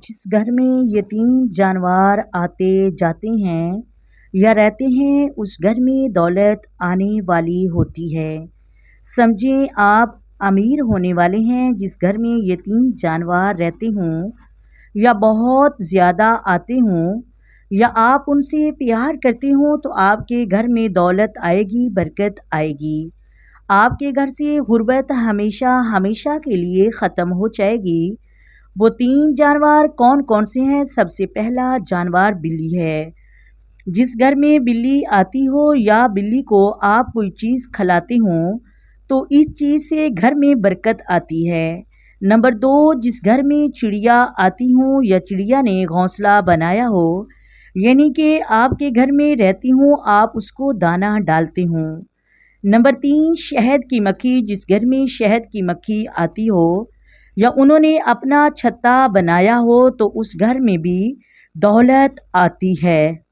जिस घर में यतीम जानवर आते जाते हैं या रहते हैं उस घर में दौलत आने वाली होती है। समझें आप अमीर होने वाले हैं जिस घर में यतीम जानवर रहते हों या बहुत ज़्यादा आते हों या आप उनसे प्यार करते हों तो आपके घर में दौलत आएगी, बरकत आएगी। आपके घर से गुर्बत हमेशा हमेशा के लिए ख़त्म हो जाएगी। वो 3 जानवर कौन कौन से हैं? सबसे पहला जानवर बिल्ली है। जिस घर में बिल्ली आती हो या बिल्ली को आप कोई चीज़ खिलाते हों तो इस चीज़ से घर में बरकत आती है। नंबर 2, जिस घर में चिड़िया आती हों या चिड़िया ने घोंसला बनाया हो, यानी कि आपके घर में रहती हों, आप उसको दाना डालते हों। नंबर 3, शहद की मक्खी, जिस घर में शहद की मक्खी आती हो या उन्होंने अपना छत्ता बनाया हो तो उस घर में भी दौलत आती है।